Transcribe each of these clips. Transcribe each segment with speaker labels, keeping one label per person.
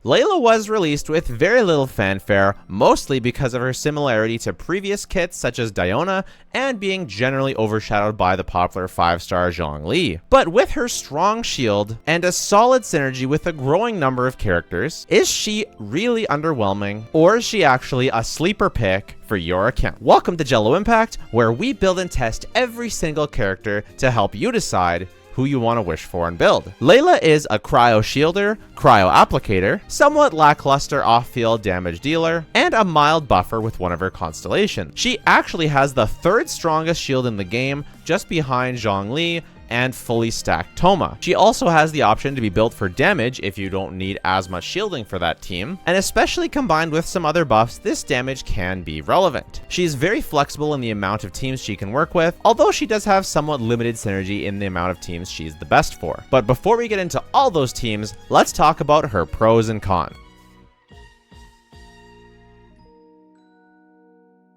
Speaker 1: Layla was released with very little fanfare, mostly because of her similarity to previous kits such as Diona and being generally overshadowed by the popular 5-star Zhongli. But with her strong shield and a solid synergy with a growing number of characters, is she really underwhelming, or is she actually a sleeper pick for your account? Welcome to Jello Impact, where we build and test every single character to help you decide who you want to wish for and build. Layla is a cryo shielder, cryo applicator, somewhat lackluster off-field damage dealer, and a mild buffer with one of her constellations. She actually has the 3rd strongest shield in the game, just behind Zhongli and fully stacked Toma. She also has the option to be built for damage if you don't need as much shielding for that team, and especially combined with some other buffs, this damage can be relevant. She's very flexible in the amount of teams she can work with, although she does have somewhat limited synergy in the amount of teams she's the best for. But before we get into all those teams, let's talk about her pros and cons.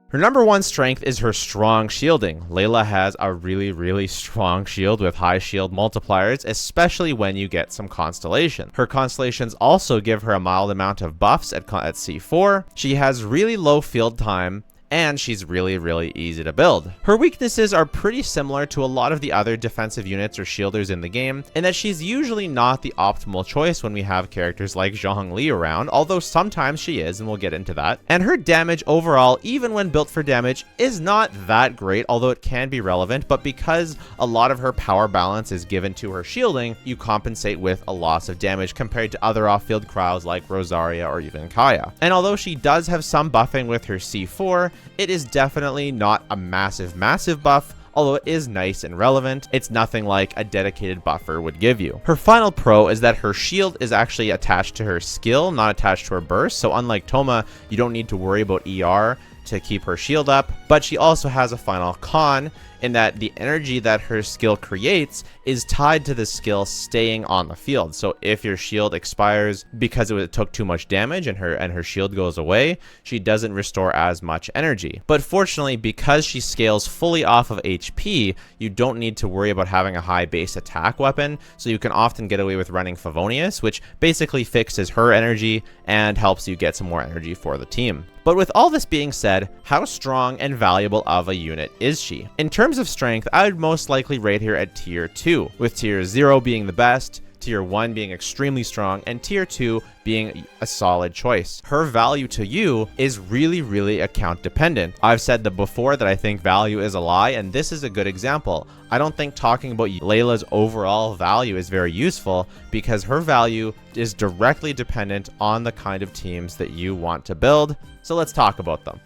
Speaker 1: Her number one strength is her strong shielding. Layla has a really strong shield with high shield multipliers, especially when you get some constellation. Her constellations also give her a mild amount of buffs at C4. She has really low field time, and she's really easy to build. Her weaknesses are pretty similar to a lot of the other defensive units or shielders in the game, in that she's usually not the optimal choice when we have characters like Zhongli around, although sometimes she is, and we'll get into that. And her damage overall, even when built for damage, is not that great, although it can be relevant, but because a lot of her power balance is given to her shielding, you compensate with a loss of damage compared to other off-field cryos like Rosaria or even Kaya. And although she does have some buffing with her C4, it is definitely not a massive buff, although it is nice and relevant. It's nothing like a dedicated buffer would give you. Her final pro is that her shield is actually attached to her skill, not attached to her burst, so unlike Toma, you don't need to worry about ER to keep her shield up. But she also has a final con in that the energy that her skill creates is tied to the skill staying on the field. So if your shield expires because it took too much damage and her shield goes away, she doesn't restore as much energy. But fortunately, because she scales fully off of HP, you don't need to worry about having a high base attack weapon, so you can often get away with running Favonius, which basically fixes her energy and helps you get some more energy for the team. But with all this being said, how strong and valuable of a unit is she? In terms of strength, I would most likely rate her at tier 2, with tier 0 being the best, tier 1 being extremely strong, and tier 2 being a solid choice. Her value to you is really account dependent. I've said that before that I think value is a lie, and this is a good example. I don't think talking about Layla's overall value is very useful because her value is directly dependent on the kind of teams that you want to build. So let's talk about them.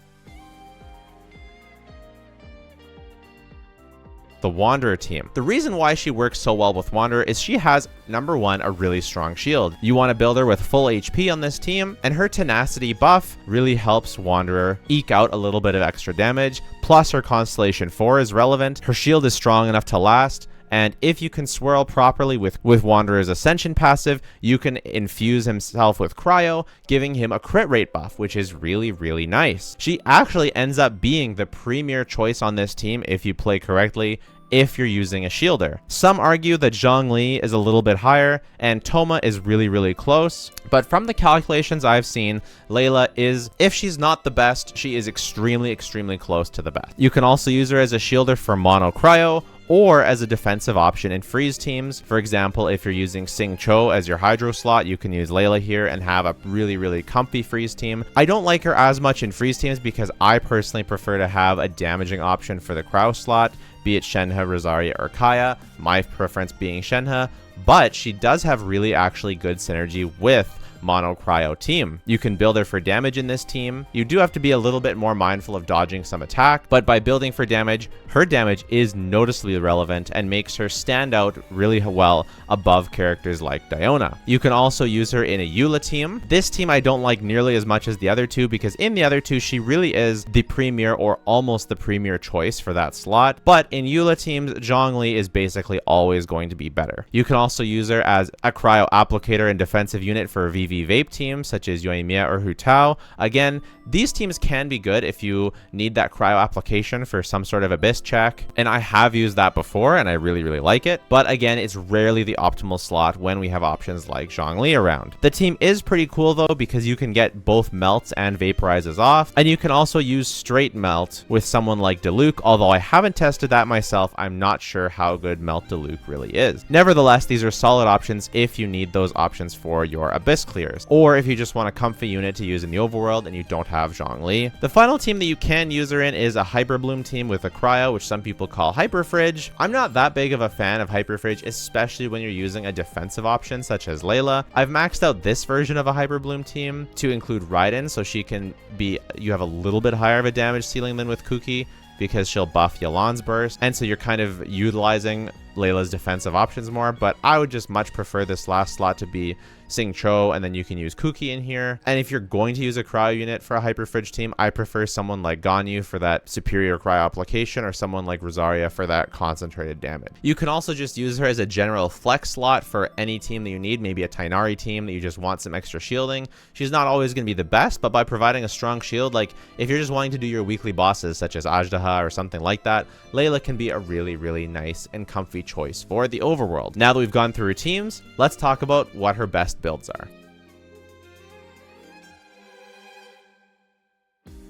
Speaker 1: The Wanderer team. The reason why she works so well with Wanderer is she has, number one, a really strong shield. You want to build her with full HP on this team, and her tenacity buff really helps Wanderer eke out a little bit of extra damage, plus her Constellation 4 is relevant, her shield is strong enough to last, and if you can swirl properly with Wanderer's Ascension passive, you can infuse himself with cryo, giving him a crit rate buff, which is really nice. She actually ends up being the premier choice on this team if you play correctly, if you're using a shielder. Some argue that Zhongli is a little bit higher and Toma is really close, but from the calculations I've seen, Layla is, if she's not the best, she is extremely close to the best. You can also use her as a shielder for mono cryo, or as a defensive option in freeze teams. For example, if you're using Sing Cho as your hydro slot, you can use Layla here and have a really comfy freeze team. I don't like her as much in freeze teams because I personally prefer to have a damaging option for the cryo slot, be it Shenhe, Rosaria, or Kaya, my preference being Shenhe, but she does have really actually good synergy with mono cryo team. You can build her for damage in this team. You do have to be a little bit more mindful of dodging some attack, but by building for damage, her damage is noticeably relevant and makes her stand out really well above characters like Diona. You can also use her in a Eula team. This team I don't like nearly as much as the other two because in the other two she really is the premier or almost the premier choice for that slot, but in Eula teams, Zhongli is basically always going to be better. You can also use her as a cryo applicator and defensive unit for VV EV vape teams such as Yoimiya or Hu Tao. Again, these teams can be good if you need that cryo application for some sort of abyss check, and I have used that before and I really like it, but again, it's rarely the optimal slot when we have options like Zhongli around. The team is pretty cool though, because you can get both melts and vaporizes off, and you can also use straight melt with someone like Diluc, although I haven't tested that myself. I'm not sure how good melt Diluc really is. Nevertheless, these are solid options if you need those options for your abyss clears, or if you just want a comfy unit to use in the overworld and you don't have Zhongli. The final team that you can use her in is a Hyperbloom team with a cryo, which some people call Hyperfridge. I'm not that big of a fan of Hyperfridge, especially when you're using a defensive option such as Layla. I've maxed out this version of a Hyperbloom team to include Raiden, so she can be, you have a little bit higher of a damage ceiling than with Kuki, because she'll buff Yelan's burst, and so you're kind of utilizing Layla's defensive options more, but I would just much prefer this last slot to be Sing Cho, and then you can use Kuki in here. And if you're going to use a cryo unit for a Hyperfridge team, I prefer someone like Ganyu for that superior cryo application, or someone like Rosaria for that concentrated damage. You can also just use her as a general flex slot for any team that you need, maybe a Tainari team that you just want some extra shielding. She's not always going to be the best, but by providing a strong shield, like if you're just wanting to do your weekly bosses such as Ajdaha or something like that, Layla can be a really nice and comfy choice for the overworld. Now that we've gone through her teams, let's talk about what her best builds are.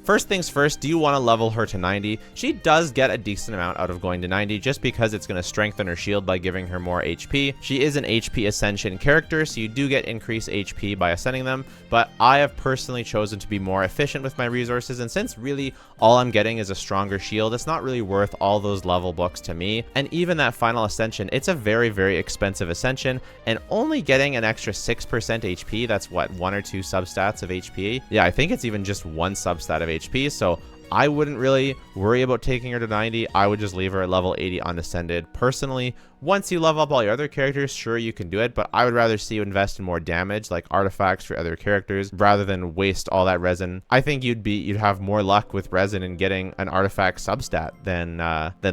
Speaker 1: First things first, do you want to level her to 90? She does get a decent amount out of going to 90 just because it's going to strengthen her shield by giving her more HP. She is an HP ascension character, so you do get increased HP by ascending them, but I have personally chosen to be more efficient with my resources, and since really all I'm getting is a stronger shield, it's not really worth all those level books to me. And even that final ascension, it's a very expensive ascension, and only getting an extra 6% HP, that's what, 1 or 2 substats of HP? Yeah, I think it's even just 1 substat of HP, so I wouldn't really worry about taking her to 90. I would just leave her at level 80 unascended. Personally, once you level up all your other characters, sure, you can do it, but I would rather see you invest in more damage, like artifacts for other characters, rather than waste all that resin. I think you'd have more luck with resin and getting an artifact substat than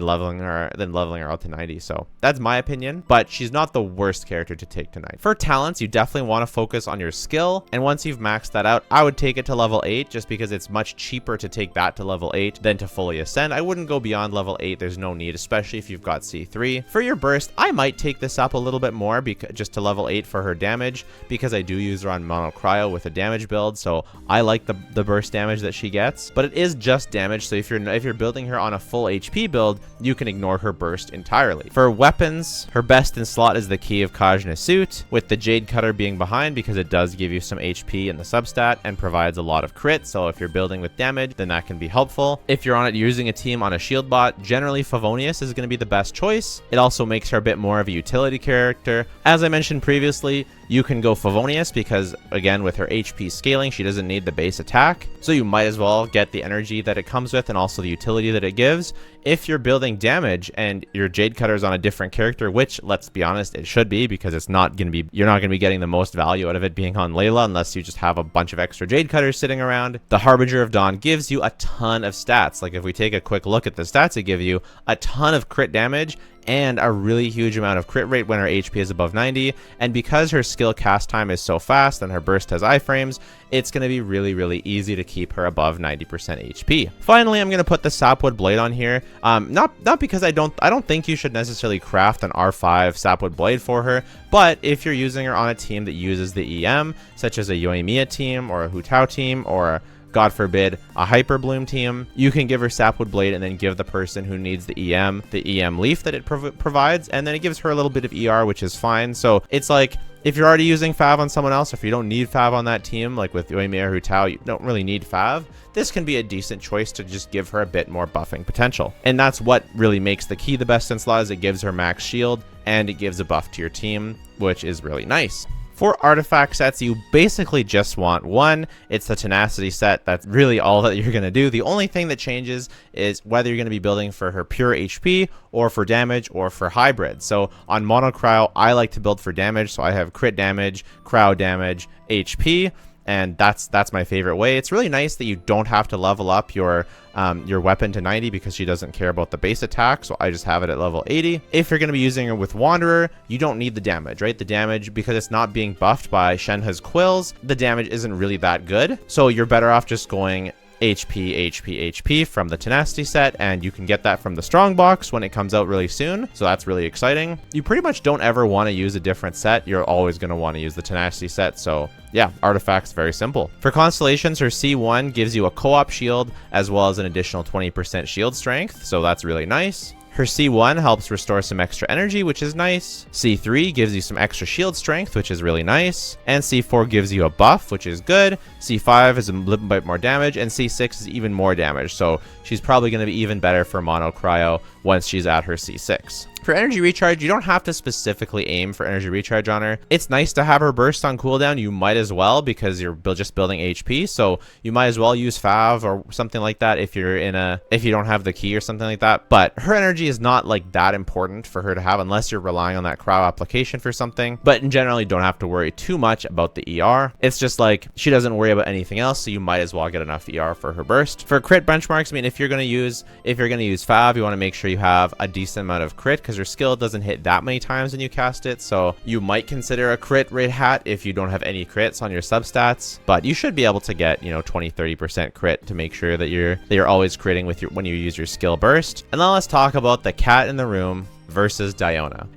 Speaker 1: leveling her out to 90. So that's my opinion, but she's not the worst character to take to 90. For talents, you definitely want to focus on your skill, and once you've maxed that out, I would take it to level 8, just because it's much cheaper to take that to level 8 than to fully ascend. I wouldn't go beyond level 8. There's no need, especially if you've got C3. For your burst, I might take this up a little bit more, just to level 8 for her damage, because I do use her on mono cryo with a damage build, so I like the burst damage that she gets. But it is just damage, so if you're building her on a full HP build, you can ignore her burst entirely. For weapons, her best in slot is the Key of Kajna suit, with the Jade Cutter being behind because it does give you some HP in the substat and provides a lot of crit, so if you're building with damage, then that can be helpful. If you're on it using a team on a shield bot, generally Favonius is going to be the best choice. It also makes her a bit more of a utility character. As I mentioned previously, you can go Favonius because, again, with her HP scaling, she doesn't need the base attack, so you might as well get the energy that it comes with and also the utility that it gives. If you're building damage and your Jade Cutter is on a different character, which, let's be honest, it should be, because you're not going to be getting the most value out of it being on Layla unless you just have a bunch of extra Jade Cutters sitting around. The Harbinger of Dawn gives you a ton of stats. Like if we take a quick look at the stats, it give you a ton of crit damage and a really huge amount of crit rate when her HP is above 90, and because her skill cast time is so fast and her burst has iframes, it's going to be really easy to keep her above 90% HP. Finally, I'm going to put the Sapwood Blade on here, not because I don't think you should necessarily craft an R5 Sapwood Blade for her, but if you're using her on a team that uses the EM, such as a Yoimiya team or a Hu Tao team or God forbid, a Hyperbloom team, you can give her Sapwood Blade and then give the person who needs the EM leaf that it provides, and then it gives her a little bit of ER, which is fine. So it's like, if you're already using Fav on someone else, if you don't need Fav on that team, like with Yoimiya or Hu Tao, you don't really need Fav, this can be a decent choice to just give her a bit more buffing potential. And that's what really makes the Key the best in slot, is it gives her max shield and it gives a buff to your team, which is really nice. For artifact sets, you basically just want one. It's the Tenacity set. That's really all that you're going to do. The only thing that changes is whether you're going to be building for her pure HP or for damage or for hybrid. So on mono cryo, I like to build for damage. So I have crit damage, cryo damage, HP. and that's my favorite way. It's really nice that you don't have to level up your weapon to 90 because she doesn't care about the base attack, so I just have it at level 80. If you're going to be using her with Wanderer, you don't need the damage, right? The damage, because it's not being buffed by Shenhe's quills, the damage isn't really that good, so you're better off just going HP from the Tenacity set, and you can get that from the Strong box when it comes out really soon, so that's really exciting. You pretty much don't ever want to use a different set. You're always going to want to use the Tenacity set, so yeah, artifacts, very simple. For constellations, her C1 gives you a co-op shield as well as an additional 20% shield strength, so that's really nice. Her C1 helps restore some extra energy, which is nice. C3 gives you some extra shield strength, which is really nice. And C4 gives you a buff, which is good. C5 is a little bit more damage, and C6 is even more damage. So she's probably going to be even better for mono cryo once she's at her C6. For energy recharge, you don't have to specifically aim for energy recharge on her. It's nice to have her burst on cooldown. You might as well, because you're just building HP. So you might as well use Fav or something like that if you don't have the key or something like that. But her energy is not like that important for her to have unless you're relying on that cryo application for something. But in general, you don't have to worry too much about the ER. It's just like she doesn't worry about anything else, so you might as well get enough ER for her burst. For crit benchmarks, I mean, if you're gonna use Fav, you want to make sure you have a decent amount of crit, because her skill doesn't hit that many times when you cast it, so you might consider a crit rate hat if you don't have any crits on your substats, but you should be able to get 20-30% crit to make sure that you're always critting with when you use your skill burst. And then let's talk about the cat in the room versus Diona.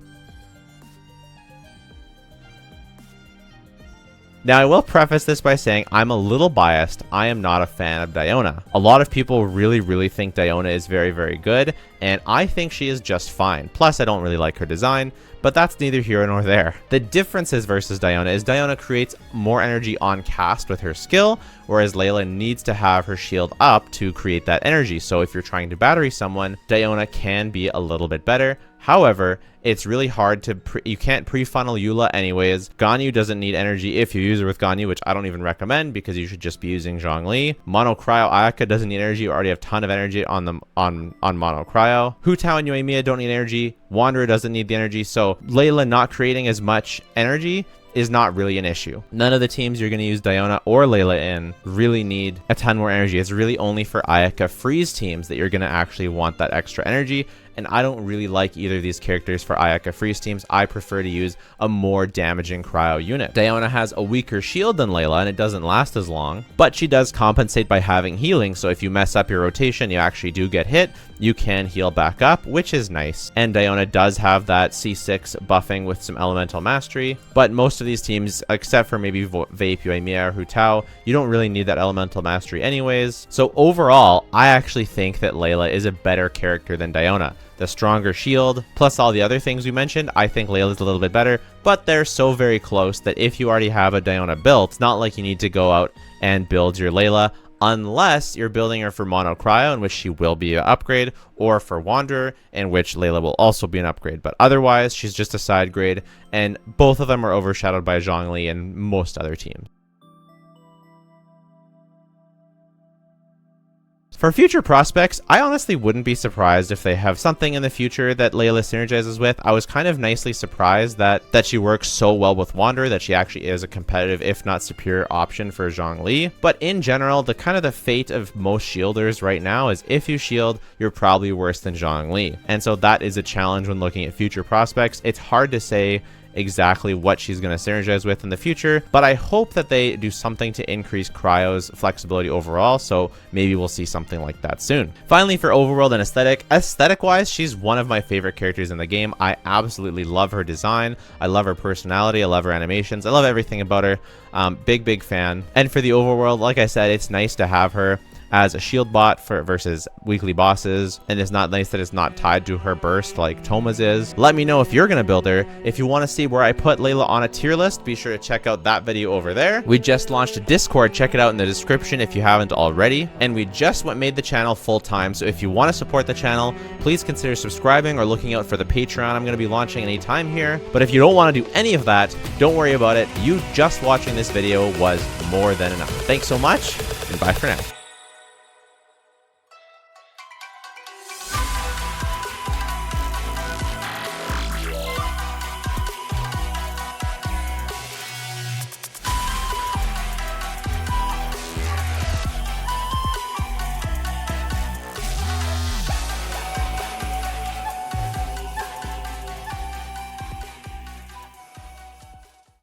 Speaker 1: Now, I will preface this by saying I'm a little biased. I am not a fan of Diona. A lot of people really think Diona is very good, and I think she is just fine. Plus, I don't really like her design, but that's neither here nor there. The differences versus Diona is Diona creates more energy on cast with her skill, whereas Layla needs to have her shield up to create that energy. So if you're trying to battery someone, Diona can be a little bit better. However, it's really hard to you can't pre-funnel Eula anyways. Ganyu doesn't need energy if you use her with Ganyu, which I don't even recommend because you should just be using Zhongli. Mono Cryo Ayaka doesn't need energy. You already have a ton of energy on Mono Cryo. Hu Tao and Yoimiya don't need energy. Wanderer doesn't need the energy, so Layla not creating as much energy is not really an issue. None of the teams you're going to use Diona or Layla in really need a ton more energy. It's really only for Ayaka freeze teams that you're going to actually want that extra energy, and I don't really like either of these characters for Ayaka freeze teams. I prefer to use a more damaging cryo unit. Diona has a weaker shield than Layla, and it doesn't last as long, but she does compensate by having healing, so if you mess up your rotation, you actually do get hit, you can heal back up, which is nice. And Diona does have that C6 buffing with some elemental mastery, but most of these teams, except for maybe Vape, Yoimiya, or Hu Tao, you don't really need that elemental mastery anyways. So overall, I actually think that Layla is a better character than Diona. The stronger shield, plus all the other things we mentioned, I think Layla's a little bit better, but they're so very close that if you already have a Diona built, it's not like you need to go out and build your Layla, unless you're building her for Mono Cryo, in which she will be an upgrade, or for Wanderer, in which Layla will also be an upgrade. But otherwise, she's just a side grade, and both of them are overshadowed by Zhongli and most other teams. For future prospects, I honestly wouldn't be surprised if they have something in the future that Layla synergizes with. I was kind of nicely surprised that she works so well with Wanderer, that she actually is a competitive, if not superior option for Zhongli. But in general, the fate of most shielders right now is if you shield, you're probably worse than Zhongli. And so that is a challenge when looking at future prospects. It's hard to say exactly what she's going to synergize with in the future, but I hope that they do something to increase Cryo's flexibility overall, so maybe we'll see something like that soon. Finally, for overworld and aesthetic wise, she's one of my favorite characters in the game. I absolutely love her design, I love her personality, I love her animations, I love everything about her. Big fan. And for the overworld, like I said, it's nice to have her as a shield bot versus weekly bosses, and it's not nice that it's not tied to her burst like Toma's is. Let me know if you're gonna build her. If you want to see where I put Layla on a tier list, be sure to check out that video over there. We just launched a Discord, check it out in the description if you haven't already, and we just made the channel full-time, so if you want to support the channel, please consider subscribing or looking out for the Patreon I'm going to be launching anytime here. But if you don't want to do any of that, don't worry about it. You just watching this video was more than enough. Thanks so much, and bye for now.